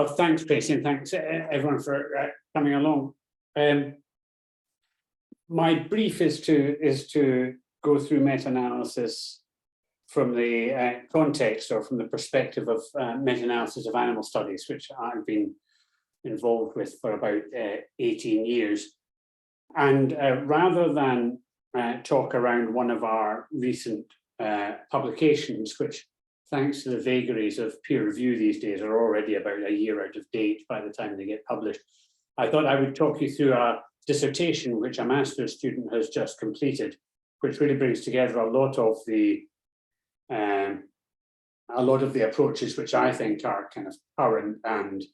Well, thanks, Tracy, and thanks everyone for coming along. My brief is to go through meta-analysis from the context or from the perspective of meta-analysis of animal studies, which I've been involved with for about 18 years. And rather than talk around one of our recent publications, which, thanks to the vagaries of peer review these days, are already about a year out of date by the time they get published, I thought I would talk you through a dissertation which a master's student has just completed, which really brings together a lot of the approaches which I think are kind of current and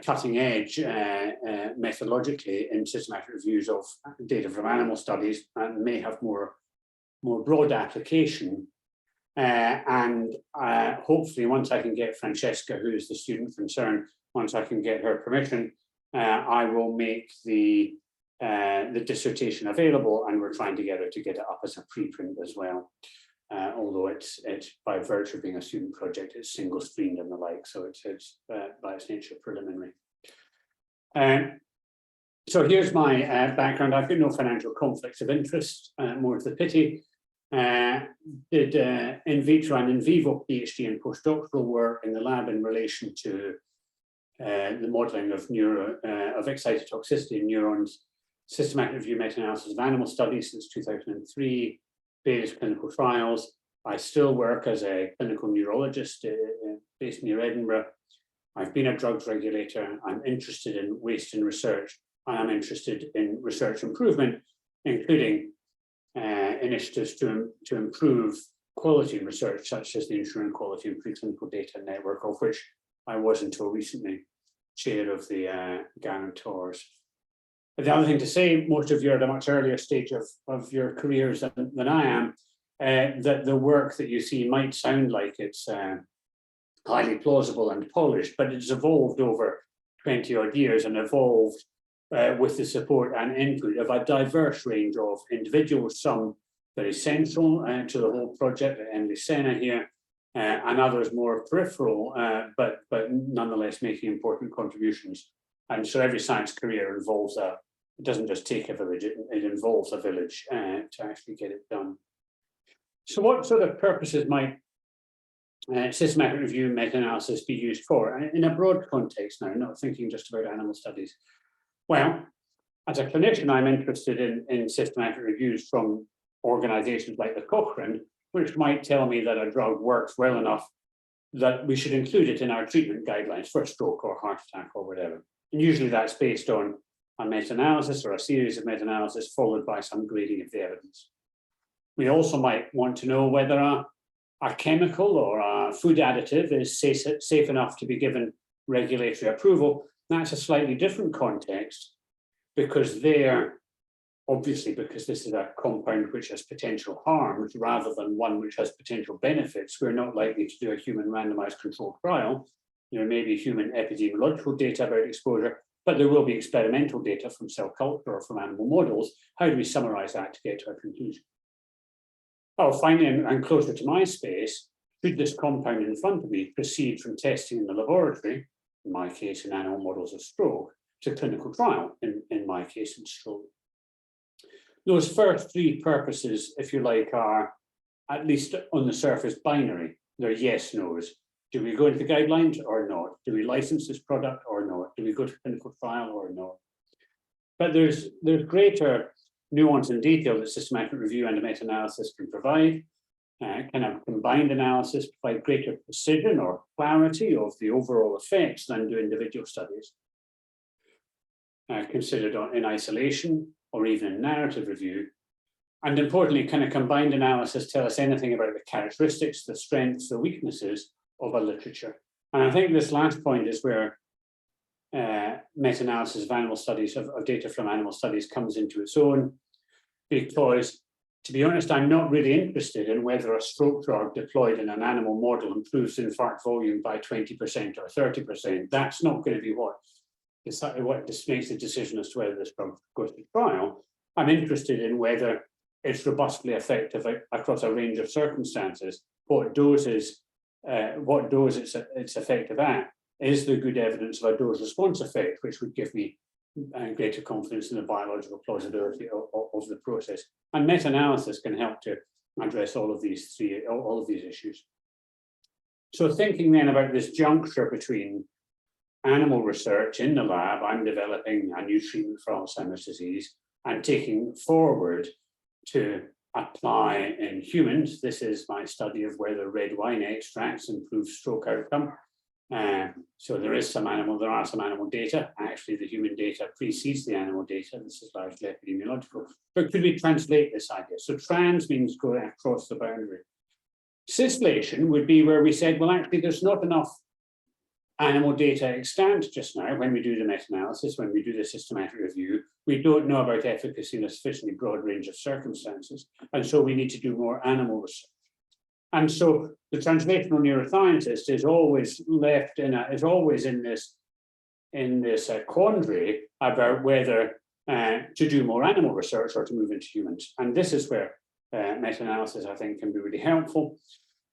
cutting edge methodologically in systematic reviews of data from animal studies, and may have more broad application. Hopefully, once I can get Francesca, who is the student concerned, once I can get her permission, I will make the dissertation available, and we're trying to get it up as a preprint as well. Although it's by virtue of being a student project, it's single screened and the like, so it's by its nature preliminary. So here's my background. I've got no financial conflicts of interest, more to the pity. Did in vitro and in vivo PhD and postdoctoral work in the lab in relation to the modeling of excitotoxicity in neurons, systematic review meta-analysis of animal studies since 2003, various clinical trials. I still work as a clinical neurologist based near Edinburgh. I've been a drugs regulator. I'm interested in waste in research. I am interested in research improvement, including initiatives to improve quality research, such as the Ensuring Quality and Preclinical Data Network, of which I was until recently chair of the guarantors. But the other thing to say, most of you are at a much earlier stage of your careers than I am, that the work that you see might sound like it's highly plausible and polished, but it's evolved over 20 odd years and evolved with the support and input of a diverse range of individuals, some very central to the whole project, Emily Senna here, and others more peripheral, but nonetheless making important contributions. And so every science career involves it doesn't just take a village, it involves a village to actually get it done. So what sort of purposes might systematic review meta-analysis be used for? In a broad context now, not thinking just about animal studies. Well, as a clinician, I'm interested in systematic reviews from organizations like the Cochrane, which might tell me that a drug works well enough that we should include it in our treatment guidelines for stroke or heart attack or whatever. And usually that's based on a meta-analysis or a series of meta-analysis followed by some grading of the evidence. We also might want to know whether a chemical or a food additive is safe enough to be given regulatory approval. That's a slightly different context, because obviously because this is a compound which has potential harms rather than one which has potential benefits, we're not likely to do a human randomized controlled trial. There may be human epidemiological data about exposure, but there will be experimental data from cell culture or from animal models. How do we summarize that to get to a conclusion? Oh, finally, and closer to my space, should this compound in front of me proceed from testing in the laboratory, in my case in animal models of stroke, to clinical trial, in my case in stroke? Those first three purposes, if you like, are at least on the surface binary. They're yes, no's. Do we go into the guidelines or not? Do we license this product or not? Do we go to clinical trial or not? But there's greater nuance and detail that systematic review and meta-analysis can provide. Kind of combined analysis provide greater precision or clarity of the overall effects than do individual studies. Considered in isolation or even in narrative review. And importantly, kind of combined analysis tell us anything about the characteristics, the strengths, the weaknesses of a literature. And I think this last point is where meta-analysis of animal studies, of data from animal studies comes into its own, because to be honest, I'm not really interested in whether a stroke drug deployed in an animal model improves infarct volume by 20% or 30%. That's not going to be what makes the decision as to whether this drug goes to trial. I'm interested in whether it's robustly effective across a range of circumstances, what dose it's effective at, is there good evidence of a dose-response effect, which would give me greater confidence in the biological plausibility of the process. And meta-analysis can help to address all of these issues. So thinking then about this juncture between animal research in the lab, I'm developing a new treatment for Alzheimer's disease, and taking forward to apply in humans. This is my study of whether red wine extracts improve stroke outcome. So there are some animal data. Actually, the human data precedes the animal data. This is largely epidemiological. But could we translate this idea? So trans means going across the boundary. Cislation would be where we said, well, actually, there's not enough animal data extant just now when we do the meta-analysis, when we do the systematic review. We don't know about efficacy in a sufficiently broad range of circumstances. And so we need to do more animal research. And so the translational neuroscientist is always in this quandary about whether to do more animal research or to move into humans. And this is where meta-analysis, I think, can be really helpful.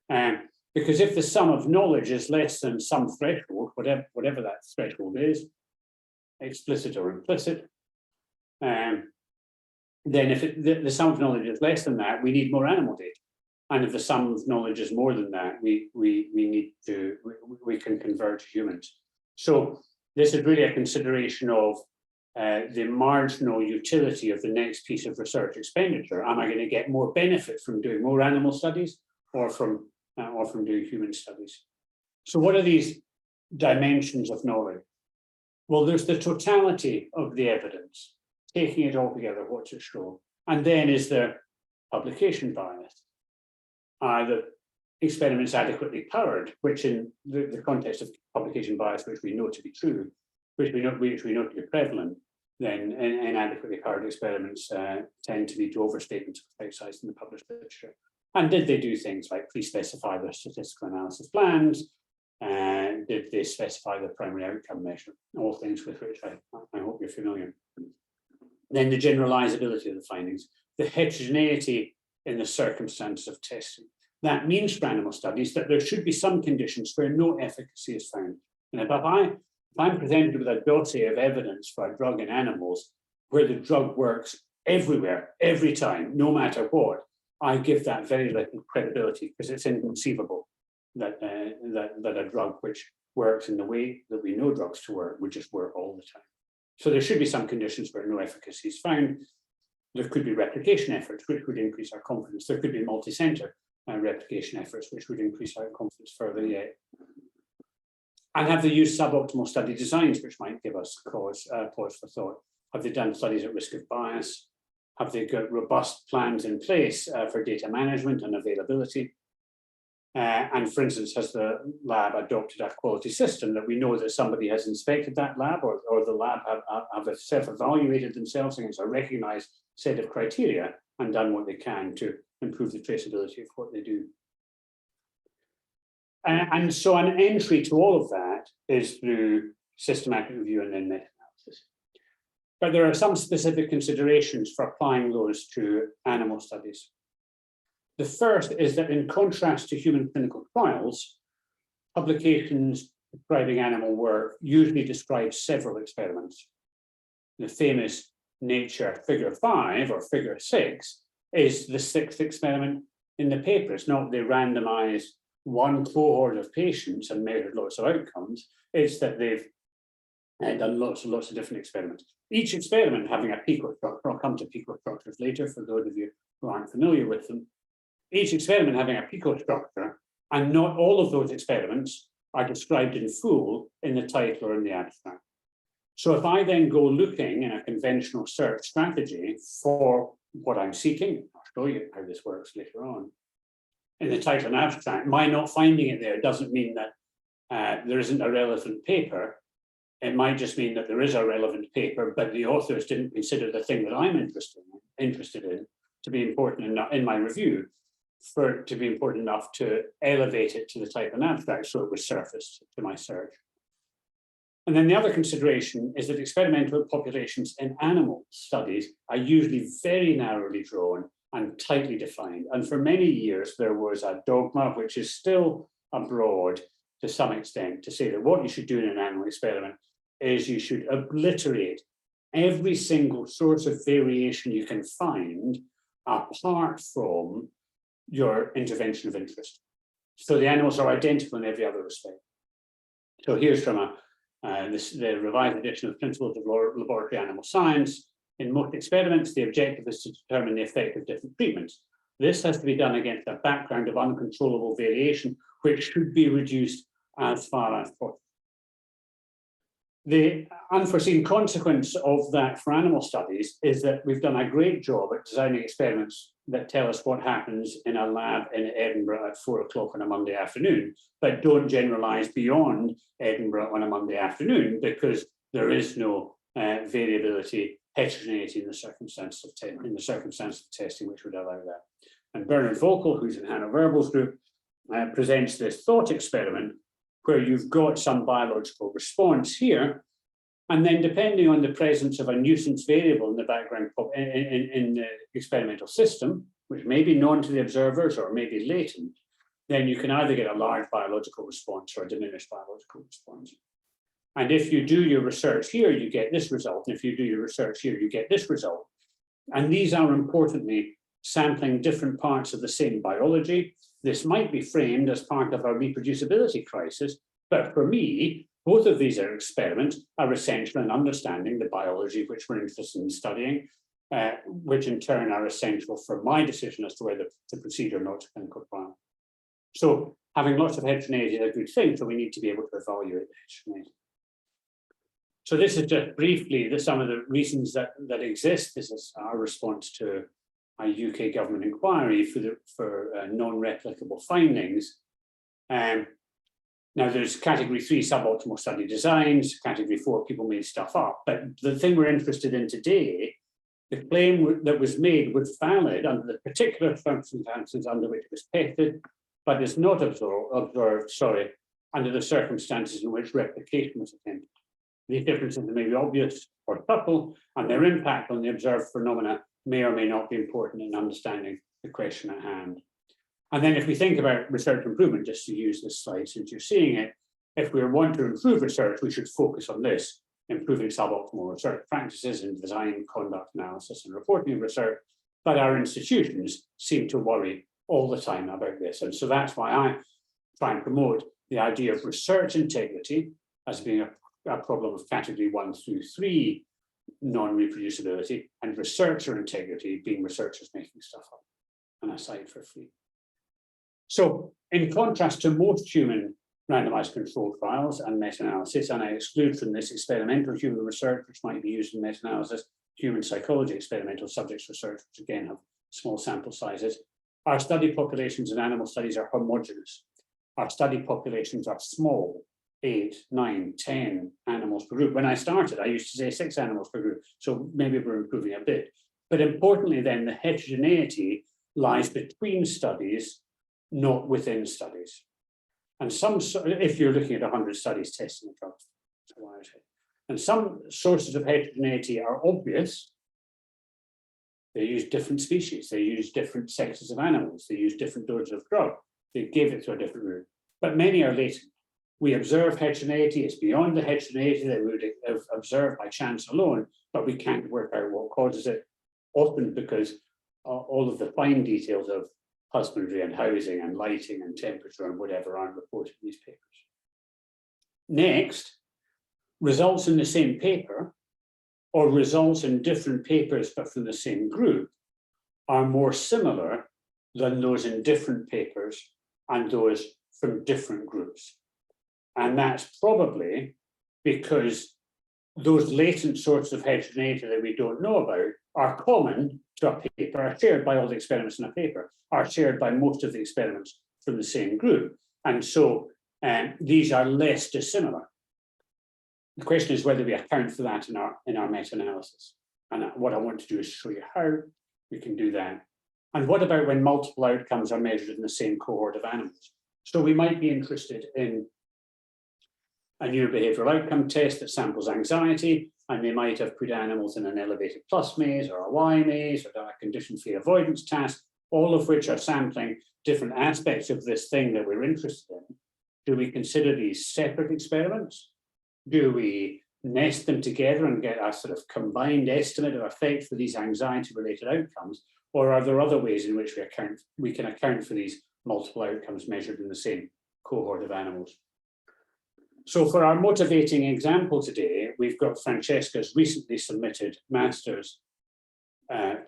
Because if the sum of knowledge is less than some threshold, whatever that threshold is, explicit or implicit, then if the sum of knowledge is less than that, we need more animal data. And if the sum of knowledge is more than that, we can convert to humans. So this is really a consideration of the marginal utility of the next piece of research expenditure. Am I going to get more benefit from doing more animal studies or from doing human studies? So what are these dimensions of knowledge? Well, there's the totality of the evidence, taking it all together, what's it show? And then is there publication bias? Are the experiments adequately powered, which in the context of publication bias, which we know to be true, which we know to be prevalent, then inadequately powered experiments tend to lead to overstatements of effect size in the published literature. And did they do things like pre-specify their statistical analysis plans? Did they specify the primary outcome measure? All things with which I hope you're familiar. Then the generalizability of the findings, the heterogeneity in the circumstances of testing. That means for animal studies that there should be some conditions where no efficacy is found. And if I'm presented with a dossier of evidence for a drug in animals where the drug works everywhere, every time, no matter what, I give that very little credibility because it's inconceivable that a drug which works in the way that we know drugs to work would just work all the time. So there should be some conditions where no efficacy is found. There could be replication efforts, which would increase our confidence. There could be multi-center replication efforts, which would increase our confidence further yet. And have they used suboptimal study designs, which might give us pause for thought? Have they done studies at risk of bias? Have they got robust plans in place for data management and availability? And for instance, has the lab adopted a quality system that we know that somebody has inspected that lab or the lab have self-evaluated themselves against a recognized set of criteria and done what they can to improve the traceability of what they do. And so an entry to all of that is through systematic review and then meta-analysis. But there are some specific considerations for applying those to animal studies. The first is that in contrast to human clinical trials, publications describing animal work usually describe several experiments. The famous Nature figure 5 or figure 6 is the 6th experiment in the paper. It's not they randomized one cohort of patients and measured lots of outcomes. It's that they've done lots and lots of different experiments. Each experiment having a picostructure. I'll come to picostructures later for those of you who aren't familiar with them. Each experiment having a picostructure, and not all of those experiments are described in full in the title or in the abstract. So if I then go looking in a conventional search strategy for what I'm seeking, I'll show you how this works later on, in the title and abstract, my not finding it there doesn't mean that there isn't a relevant paper. It might just mean that there is a relevant paper, but the authors didn't consider the thing that I'm interested in to be important enough in my review, for it to be important enough to elevate it to the title and abstract so it was surfaced to my search. And then the other consideration is that experimental populations in animal studies are usually very narrowly drawn and tightly defined. And for many years, there was a dogma, which is still abroad, to some extent to say that what you should do in an animal experiment is you should obliterate every single source of variation you can find apart from your intervention of interest. So the animals are identical in every other respect. So here's from the revised edition of Principles of Laboratory Animal Science. In most experiments, the objective is to determine the effect of different treatments. This has to be done against a background of uncontrollable variation, which should be reduced as far as possible. The unforeseen consequence of that for animal studies is that we've done a great job at designing experiments that tell us what happens in a lab in Edinburgh at 4 o'clock on a Monday afternoon, but don't generalize beyond Edinburgh on a Monday afternoon because there is no variability, heterogeneity in the circumstance of testing which would allow that. And Bernard Volkel, who's in Hannah Verbel's group, presents this thought experiment where you've got some biological response here, and then depending on the presence of a nuisance variable in the background in the experimental system, which may be known to the observers or may be latent, then you can either get a large biological response or a diminished biological response. And if you do your research here, you get this result. And if you do your research here, you get this result. And these are importantly sampling different parts of the same biology. This might be framed as part of a reproducibility crisis, but for me, both of these experiments are essential in understanding the biology which we're interested in studying, which in turn are essential for my decision as to whether to proceed or not to clinical trial. So having lots of heterogeneity is a good thing, so we need to be able to evaluate the heterogeneity. So this is just briefly some of the reasons that exist. This is our response to a UK government inquiry for non-replicable findings. Now there's category 3 suboptimal study designs, category 4 people made stuff up, but the thing we're interested in today, the claim that was made was valid under the particular circumstances under which it was tested, but is not observed, under the circumstances in which replication was attempted. These differences may be obvious or subtle, and their impact on the observed phenomena may or may not be important in understanding the question at hand. And then if we think about research improvement, just to use this slide since you're seeing it, if we want to improve research, we should focus on this, improving suboptimal research practices in design, conduct, analysis, and reporting of research. But our institutions seem to worry all the time about this. And so that's why I try and promote the idea of research integrity as being a problem of category 1 through 3 non-reproducibility, and researcher integrity being researchers making stuff up and a site for free. So in contrast to most human randomized controlled trials and meta-analysis, and I exclude from this experimental human research, which might be used in meta-analysis, human psychology experimental subjects research, which again have small sample sizes, our study populations in animal studies are homogeneous. Our study populations are small, 8, 9, 10 animals per group. When I started, I used to say 6 animals per group, so maybe we're improving a bit. But importantly then, the heterogeneity lies between studies, not within studies. And if you're looking at 100 studies testing a drug, and some sources of heterogeneity are obvious. They use different species, they use different sexes of animals, they use different doses of drug, they give it to a different route. But many are latent. We observe heterogeneity, it's beyond the heterogeneity that we would have observed by chance alone, but we can't work out what causes it, often because all of the fine details of husbandry and housing and lighting and temperature and whatever aren't reported in these papers. Next, results in the same paper or results in different papers but from the same group are more similar than those in different papers and those from different groups. And that's probably because those latent sorts of heterogeneity that we don't know about are common to a paper, are shared by all the experiments in a paper, are shared by most of the experiments from the same group. And so these are less dissimilar. The question is whether we account for that in our meta-analysis. And what I want to do is show you how we can do that. And what about when multiple outcomes are measured in the same cohort of animals? So we might be interested in a neurobehavioral outcome test that samples anxiety, and they might have put animals in an elevated plus maze or a Y maze or done a condition-free avoidance task, all of which are sampling different aspects of this thing that we're interested in. Do we consider these separate experiments? Do we nest them together and get a sort of combined estimate of effect for these anxiety-related outcomes? Or are there other ways in which we can account for these multiple outcomes measured in the same cohort of animals? So for our motivating example today, we've got Francesca's recently submitted master's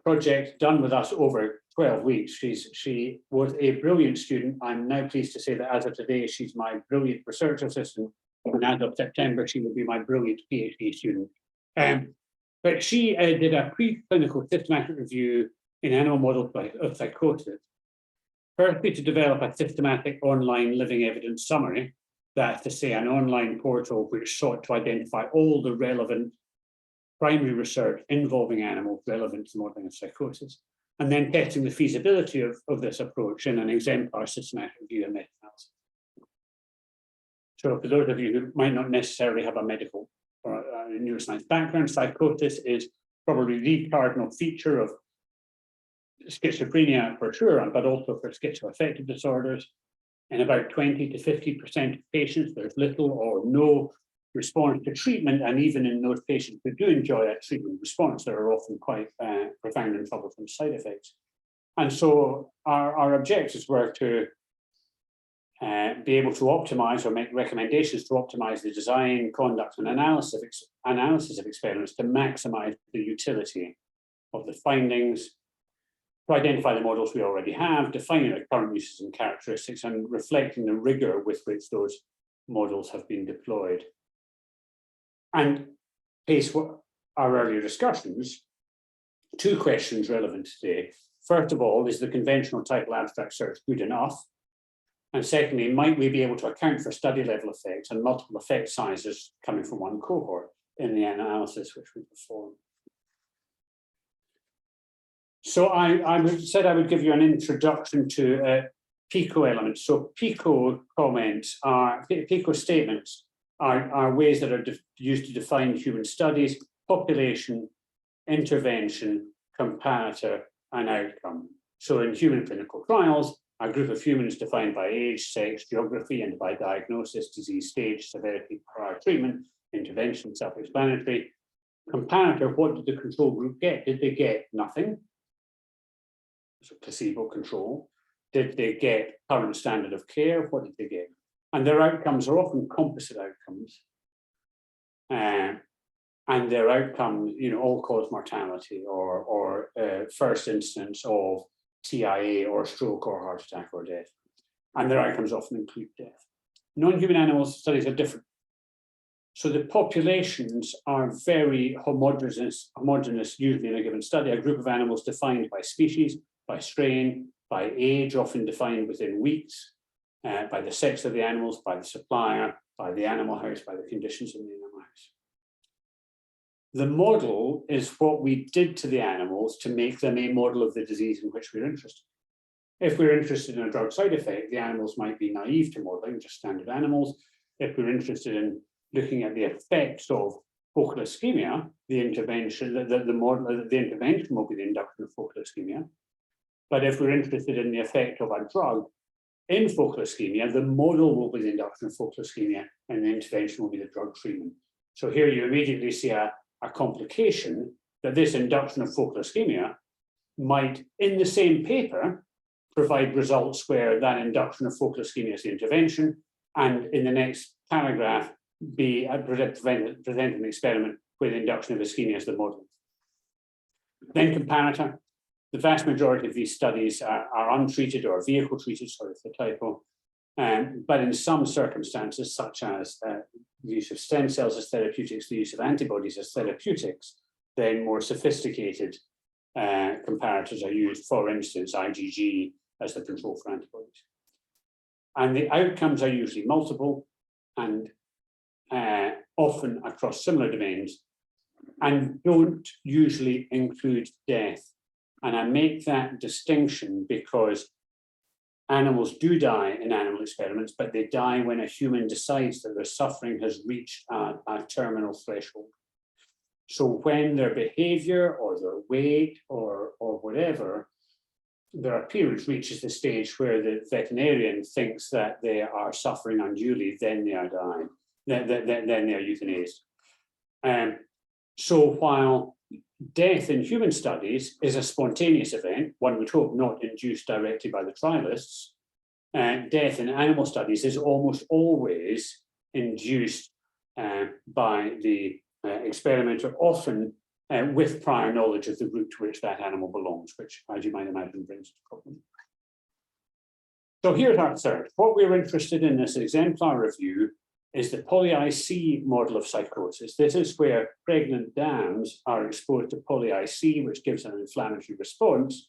project done with us over 12 weeks. She was a brilliant student. I'm now pleased to say that as of today, she's my brilliant research assistant. And as of September, she will be my brilliant PhD student. But she did a preclinical systematic review in animal models of psychosis, firstly to develop a systematic online living evidence summary, that's to say an online portal which sought to identify all the relevant primary research involving animals relevant to modeling of psychosis, and then testing the feasibility of this approach in an exemplar systematic review and meta-analysis. So for those of you who might not necessarily have a medical or a neuroscience background, psychosis is probably the cardinal feature of schizophrenia for sure, but also for schizoaffective disorders. In about 20 to 50% of patients, there's little or no response to treatment, and even in those patients who do enjoy a treatment response, there are often quite profound and troublesome side effects. And so our objectives were to be able to optimize or make recommendations to optimize the design, conduct, and analysis of experiments to maximize the utility of the findings, to identify the models we already have, defining their current uses and characteristics, and reflecting the rigor with which those models have been deployed. And based on our earlier discussions, two questions relevant today. First of all, is the conventional title abstract search good enough? And secondly, might we be able to account for study level effects and multiple effect sizes coming from one cohort in the analysis which we perform? So I said I would give you an introduction to PICO elements. So PICO comments PICO statements are ways that are used to define human studies: population, intervention, comparator, and outcome. So in human clinical trials, a group of humans defined by age, sex, geography, and by diagnosis, disease stage, severity, prior treatment, intervention, self-explanatory. Comparator, what did the control group get? Did they get nothing? So placebo control. Did they get current standard of care? What did they get? And their outcomes are often composite outcomes. And their outcomes, all-cause mortality or first instance of TIA or stroke or heart attack or death. And their outcomes often include death. Non-human animal studies are different. So the populations are very homogeneous, usually in a given study, a group of animals defined by species, by strain, by age, often defined within weeks, by the sex of the animals, by the supplier, by the animal house, by the conditions in the animal house. The model is what we did to the animals to make them a model of the disease in which we're interested. If we're interested in a drug side effect, the animals might be naive to modeling, just standard animals. If we're interested in looking at the effects of focal ischemia, the intervention, the intervention will be the induction of focal ischemia. But if we're interested in the effect of a drug in focal ischemia, the model will be the induction of focal ischemia, and the intervention will be the drug treatment. So here you immediately see a complication that this induction of focal ischemia might, in the same paper, provide results where that induction of focal ischemia is the intervention, and in the next paragraph present an experiment where the induction of ischemia is the model. Then comparator. The vast majority of these studies are untreated or vehicle treated, sorry for the typo, but in some circumstances, such as the use of stem cells as therapeutics, the use of antibodies as therapeutics, then more sophisticated comparators are used, for instance, IgG as the control for antibodies. And the outcomes are usually multiple and often across similar domains, and don't usually include death. And I make that distinction because animals do die in animal experiments, but they die when a human decides that their suffering has reached a terminal threshold. So when their behavior or their weight or whatever there are periods reaches the stage where the veterinarian thinks that they are suffering unduly, then they are dying, then they are euthanized. So while death in human studies is a spontaneous event, one would hope not induced directly by the trialists, death in animal studies is almost always induced by the experimenter, often with prior knowledge of the group to which that animal belongs, which, as you might imagine, brings a problem. So here's our third. What we're interested in this exemplar review is the poly-IC model of psychosis. This is where pregnant dams are exposed to poly-IC, which gives an inflammatory response.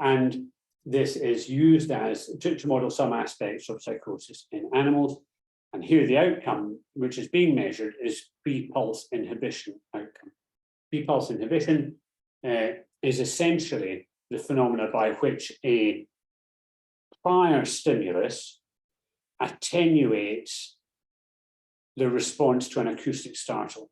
And this is used as to model some aspects of psychosis in animals. And here the outcome, which is being measured, is prepulse inhibition outcome. Prepulse inhibition is essentially the phenomena by which a prior stimulus attenuates the response to an acoustic startle.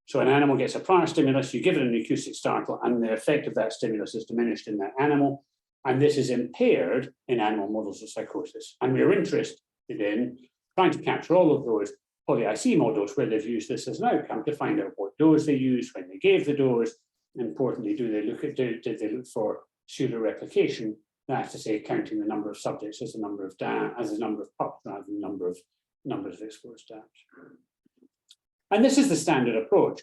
So an animal gets a prior stimulus, you give it an acoustic startle, and the effect of that stimulus is diminished in that animal. And this is impaired in animal models of psychosis. And we're interested in trying to capture all of those poly-IC models where they've used this as an outcome to find out what dose they used, when they gave the dose. Importantly, did they look for pseudo-replication? That's to say, counting the number of subjects as the number of pups rather than the numbers of exposed dams. And this is the standard approach.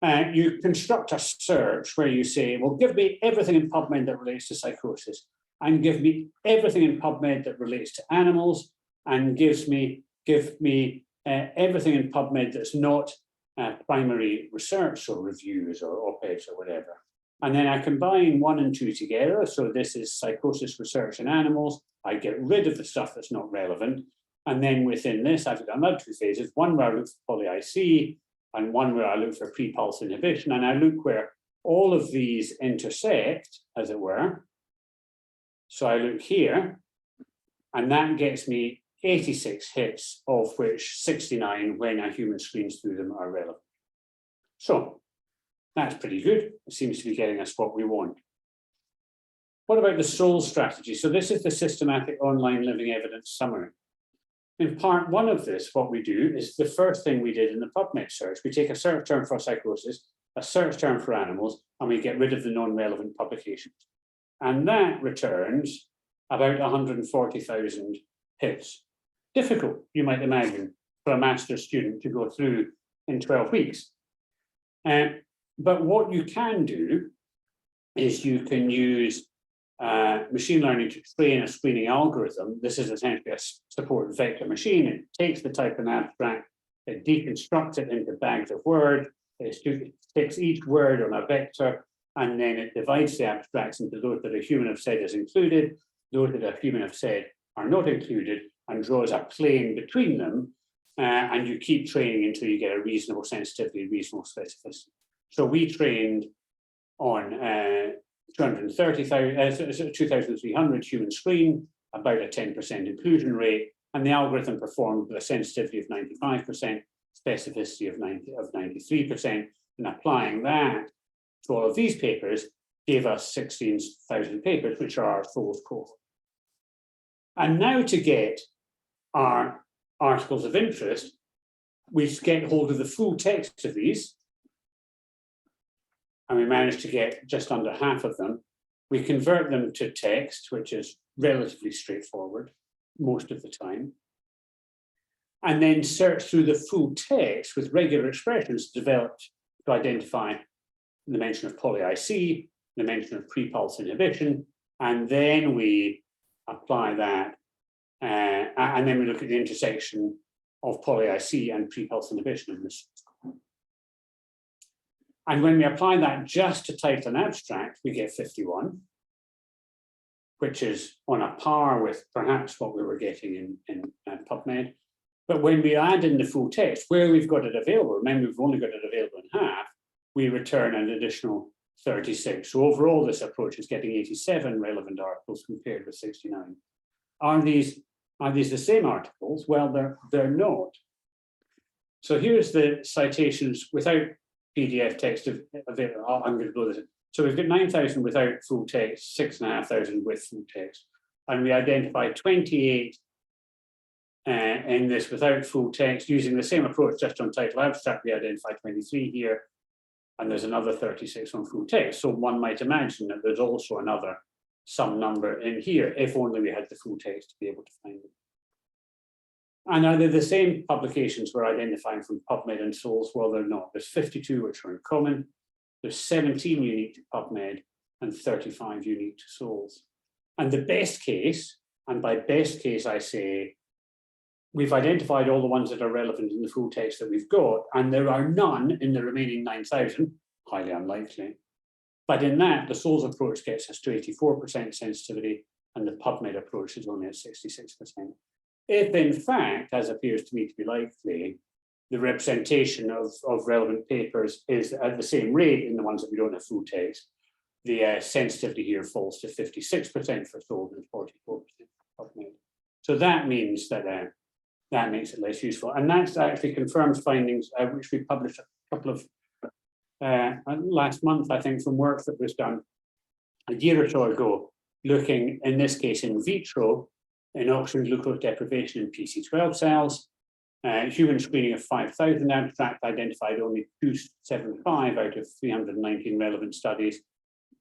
You construct a search where you say, well, give me everything in PubMed that relates to psychosis, and give me everything in PubMed that relates to animals, and give me everything in PubMed that's not primary research or reviews or op-eds or whatever. And then I combine 1 and 2 together. So this is psychosis research in animals. I get rid of the stuff that's not relevant. And then within this, I've got another 2 phases, one where I look for poly-IC and one where I look for prepulse inhibition. And I look where all of these intersect, as it were. So I look here, and that gets me 86 hits, of which 69, when a human screens through them, are relevant. So that's pretty good. It seems to be getting us what we want. What about the SOL strategy? So this is the systematic online living evidence summary. In part 1 of this, what we do is the first thing we did in the PubMed search. We take a search term for psychosis, a search term for animals, and we get rid of the non-relevant publications. And that returns about 140,000 hits. Difficult, you might imagine, for a master's student to go through in 12 weeks. But what you can do is you can use machine learning to train a screening algorithm. This is essentially a support vector machine. It takes the type and abstract, it deconstructs it into bags of words, it sticks each word on a vector, and then it divides the abstracts into those that a human have said is included, those that a human have said are not included, and draws a plane between them, and you keep training until you get a reasonable sensitivity, reasonable specificity. So we trained on 2,300 human screen, about a 10% inclusion rate, and the algorithm performed with a sensitivity of 95%, specificity of 93%, and applying that to all of these papers gave us 16,000 papers, which are our fourth cohort. And now to get our articles of interest, we get hold of the full text of these, and we managed to get just under half of them. We convert them to text, which is relatively straightforward most of the time, and then search through the full text with regular expressions developed to identify the mention of poly-IC, the mention of prepulse inhibition, and then we apply that, and then we look at the intersection of poly-IC and prepulse inhibition in this. And when we apply that just to title and abstract, we get 51, which is on a par with perhaps what we were getting in PubMed. But when we add in the full text, where we've got it available, remember we've only got it available in half, we return an additional 36. So overall, this approach is getting 87 relevant articles compared with 69. Are these the same articles? Well, they're not. So here's the citations without PDF text available. I'm going to blow this. So we've got 9,000 without full text, 6,500 with full text. And we identified 28 in this without full text using the same approach just on title abstract. We identified 23 here, and there's another 36 on full text. So one might imagine that there's also another some number in here, if only we had the full text to be able to find it. And either the same publications we're identifying from PubMed and SOLS, well, they're not. There's 52 which are in common, there's 17 unique to PubMed, and 35 unique to SOLS. And the best case, and by best case I say, we've identified all the ones that are relevant in the full text that we've got, and there are none in the remaining 9,000, highly unlikely. But in that, the SOLS approach gets us to 84% sensitivity, and the PubMed approach is only at 66%. If in fact, as appears to me to be likely, the representation of relevant papers is at the same rate in the ones that we don't have full text, the sensitivity here falls to 56% for SOLS and 44% for PubMed. So that means that that makes it less useful. And that actually confirms findings which we published a couple of last month, I think, from work that was done a year or so ago, looking in this case in vitro in oxygen glucose deprivation in PC12 cells. Human screening of 5,000 abstract identified only 275 out of 319 relevant studies.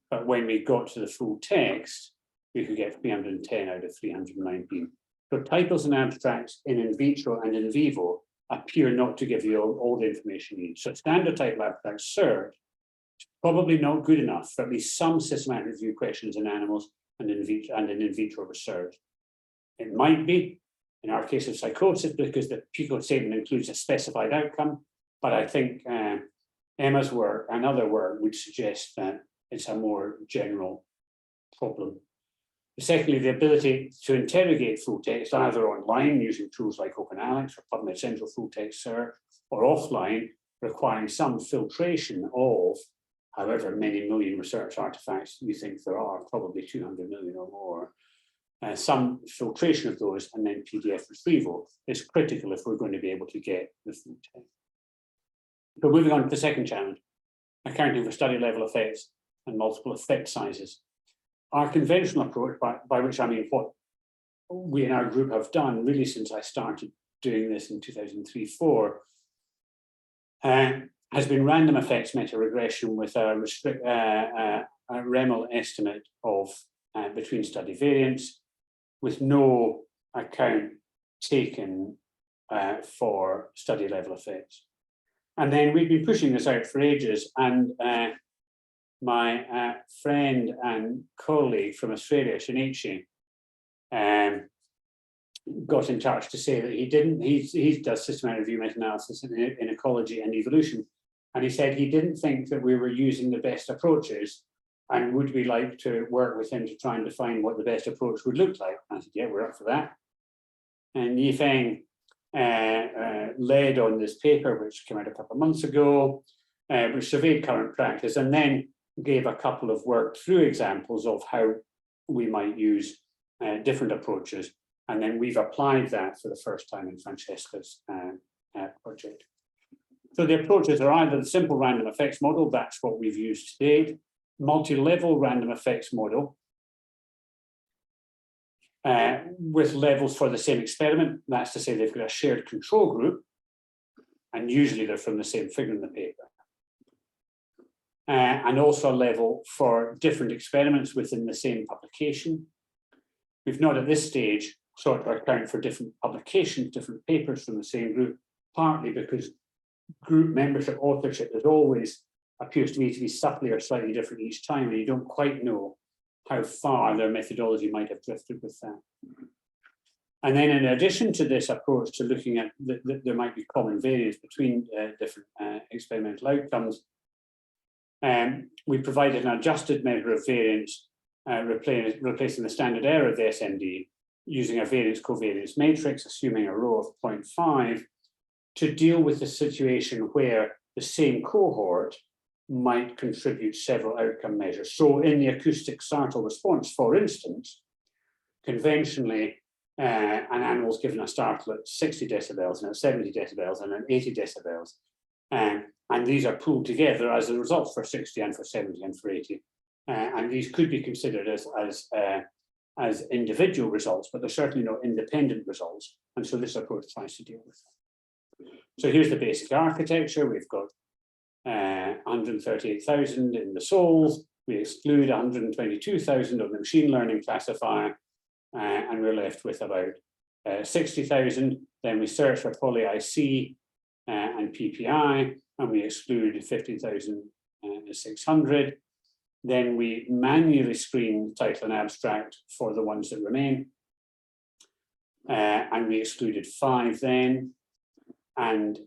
But when we got to the full text, we could get 310 out of 319. So titles and abstracts in vitro and in vivo appear not to give you all the information you need. So standard title abstract search is probably not good enough for at least some systematic review questions in animals and in vitro research. It might be, in our case of psychosis, because the PICO statement includes a specified outcome, but I think Emma's work and other work would suggest that it's a more general problem. Secondly, the ability to interrogate full text either online using tools like OpenAlex or PubMed Central Full Text Search, or offline requiring some filtration of however many million research artifacts you think there are, probably 200 million or more. Some filtration of those and then PDF retrieval is critical if we're going to be able to get the full text. So moving on to the second challenge, accounting for study level effects and multiple effect sizes. Our conventional approach, by which I mean what we in our group have done really since I started doing this in 2003-04, has been random effects meta-regression with a REML estimate of between study variance, with no account taken for study level effects. And then we've been pushing this out for ages, and my friend and colleague from Australia, Shinichi, got in touch to say that he does systematic review meta-analysis in ecology and evolution, and he said he didn't think that we were using the best approaches, and would we like to work with him to try and define what the best approach would look like. I said, yeah, we're up for that. And Yifeng led on this paper, which came out a couple of months ago, which surveyed current practice, and then gave a couple of worked through examples of how we might use different approaches. And then we've applied that for the first time in Francesca's project. So the approaches are either the simple random effects model, that's what we've used to date, multi-level random effects model with levels for the same experiment. That's to say they've got a shared control group, and usually they're from the same figure in the paper. And also a level for different experiments within the same publication. We've not at this stage sought to account for different publications, different papers from the same group, partly because group membership, authorship, is always appears to me to be subtly or slightly different each time, and you don't quite know how far their methodology might have drifted with that. And then in addition to this approach to looking at there might be common variance between different experimental outcomes, we provided an adjusted measure of variance, replacing the standard error of the SMD, using a variance covariance matrix, assuming a rho of 0.5, to deal with the situation where the same cohort might contribute several outcome measures. So in the acoustic startle response, for instance, conventionally, an animal's given a startle at 60 decibels and at 70 decibels and at 80 decibels. And these are pooled together as the results for 60 and for 70 and for 80. And these could be considered as individual results, but they're certainly not independent results. And so this approach tries to deal with that. So here's the basic architecture. We've got 138,000 in the souls. We exclude 122,000 of the machine learning classifier, and we're left with about 60,000. Then we search for poly-IC and PPI, and we exclude 15,600. Then we manually screen title and abstract for the ones that remain. And we excluded 5 then. And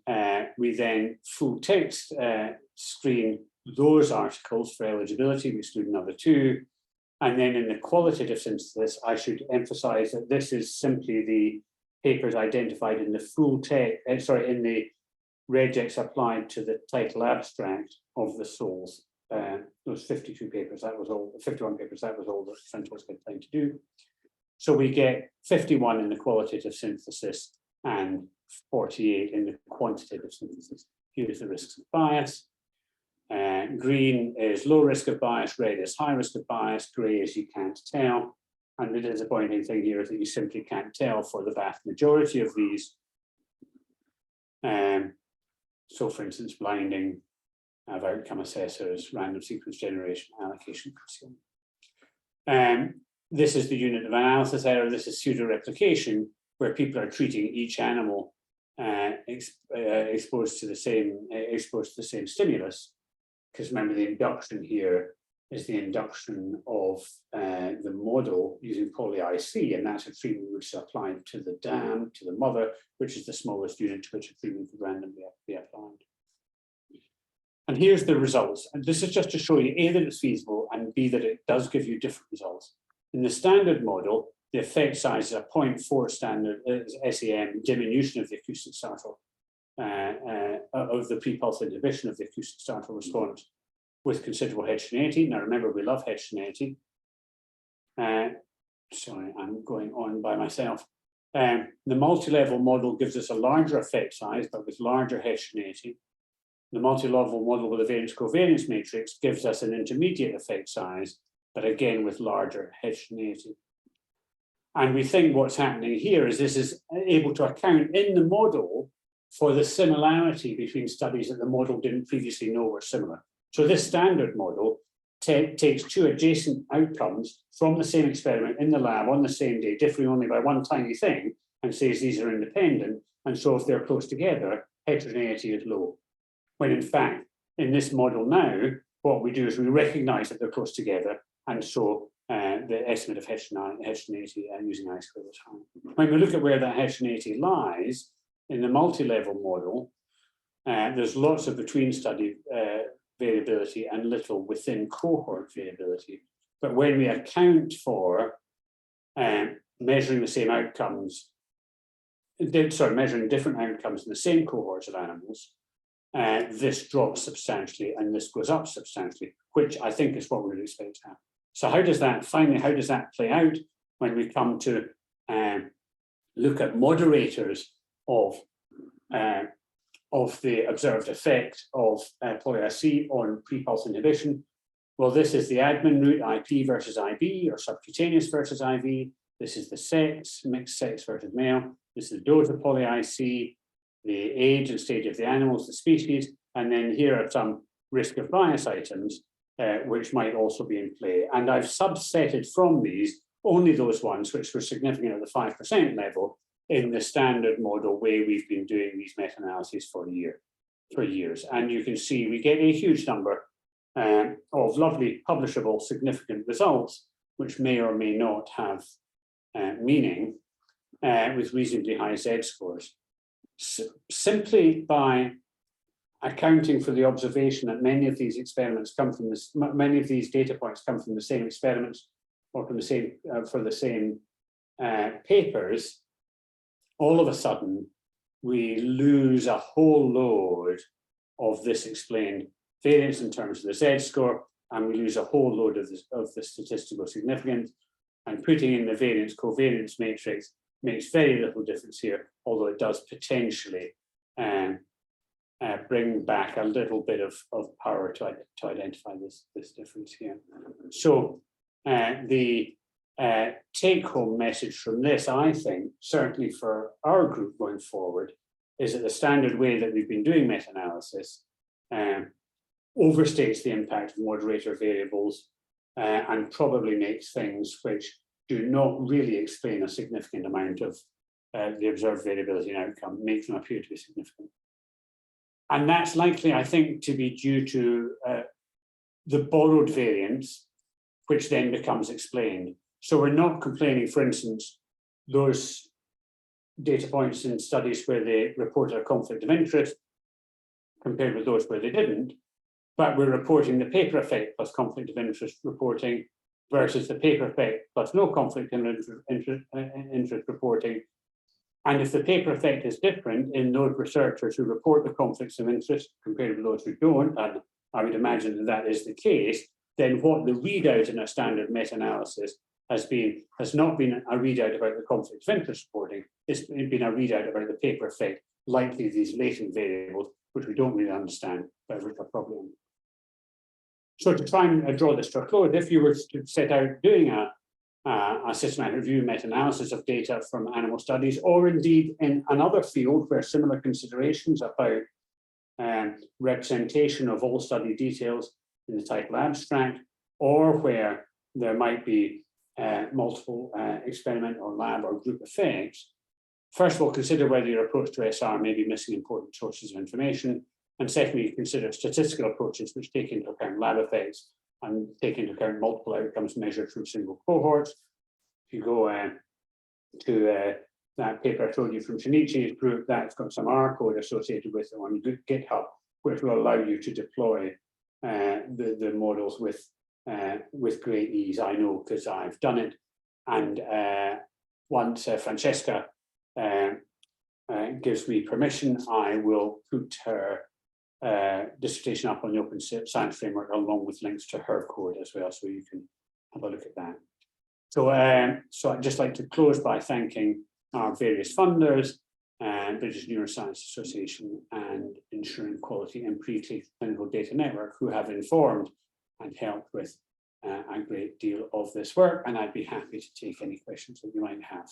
we then full text screen those articles for eligibility. We exclude another 2. And then in the qualitative synthesis, I should emphasize that this is simply the papers identified in the full text, in the regex applied to the title abstract of the souls. Those 52 papers, that was all, 51 papers, that was all that Central's got time to do. So we get 51 in the qualitative synthesis and 48 in the quantitative synthesis. Here's the risks of bias. Green is low risk of bias, red is high risk of bias, grey is you can't tell. And the disappointing thing here is that you simply can't tell for the vast majority of these. So for instance, blinding of outcome assessors, random sequence generation, allocation. This is the unit of analysis error. This is pseudo-replication, where people are treating each animal exposed to the same stimulus. Because remember, the induction here is the induction of the model using poly-IC, and that's a treatment which is applied to the dam, to the mother, which is the smallest unit to which a treatment could randomly be applied. And here's the results. And this is just to show you, A, that it's feasible, and B, that it does give you different results. In the standard model, the effect size is a 0.4 standard SEM diminution of the acoustic startle, of the prepulse inhibition of the acoustic startle response with considerable heterogeneity. Now remember, we love heterogeneity. Sorry, I'm going on by myself. The multi-level model gives us a larger effect size, but with larger heterogeneity. The multi-level model with a variance-covariance matrix gives us an intermediate effect size, but again with larger heterogeneity. And we think what's happening here is this is able to account in the model for the similarity between studies that the model didn't previously know were similar. So this standard model takes 2 adjacent outcomes from the same experiment in the lab on the same day, differing only by one tiny thing, and says these are independent. And so if they're close together, heterogeneity is low. When in fact, in this model now, what we do is we recognize that they're close together, and so the estimate of heterogeneity using I-squared is high. When we look at where that heterogeneity lies in the multi-level model, there's lots of between-study variability and little within cohort variability. But when we account for measuring the same outcomes, measuring different outcomes in the same cohorts of animals, this drops substantially and this goes up substantially, which I think is what we would expect to happen. So how does that play out when we come to look at moderators of the observed effect of poly-IC on prepulse inhibition? Well, this is the admin route, IP versus IB, or subcutaneous versus IV. This is the sex, mixed sex versus male. This is the dose of poly-IC, the age and stage of the animals, the species, and then here are some risk of bias items, which might also be in play. And I've subsetted from these only those ones which were significant at the 5% level in the standard model way we've been doing these meta-analyses for years. And you can see we get a huge number of lovely publishable significant results, which may or may not have meaning with reasonably high Z scores. Simply by accounting for the observation that many of these experiments come from this, many of these data points come from the same experiments or from the same for the same papers, all of a sudden we lose a whole load of this explained variance in terms of the Z score, and we lose a whole load of the statistical significance. And putting in the variance covariance matrix makes very little difference here, although it does potentially bring back a little bit of power to identify this difference here. So the take-home message from this, I think, certainly for our group going forward, is that the standard way that we've been doing meta-analysis overstates the impact of moderator variables and probably makes things which do not really explain a significant amount of the observed variability and outcome, makes them appear to be significant. And that's likely, I think, to be due to the borrowed variance, which then becomes explained. So we're not complaining, for instance, those data points in studies where they reported a conflict of interest compared with those where they didn't, but we're reporting the paper effect plus conflict of interest reporting versus the paper effect plus no conflict of interest reporting. And if the paper effect is different in those researchers who report the conflicts of interest compared with those who don't, and I would imagine that that is the case, then what the readout in a standard meta-analysis has not been a readout about the conflict of interest reporting, it's been a readout about the paper effect, likely these latent variables, which we don't really understand, but which are probably. So to try and draw this to a close, if you were to set out doing a systematic review meta-analysis of data from animal studies, or indeed in another field where similar considerations about representation of all study details in the title abstract, or where there might be multiple experiment or lab or group effects, first of all, consider whether your approach to SR may be missing important sources of information. And secondly, consider statistical approaches which take into account lab effects and take into account multiple outcomes measured from single cohorts. If you go to that paper I showed you from Shinichi's group, that's got some R code associated with it on GitHub, which will allow you to deploy the models with great ease. I know because I've done it. And once Francesca gives me permission, I will put her dissertation up on the Open Science Framework along with links to her code as well, so you can have a look at that. So, so I'd just like to close by thanking our various funders, British Neuroscience Association and Ensuring Quality in Preclinical Data Network, who have informed and helped with a great deal of this work, and I'd be happy to take any questions that you might have.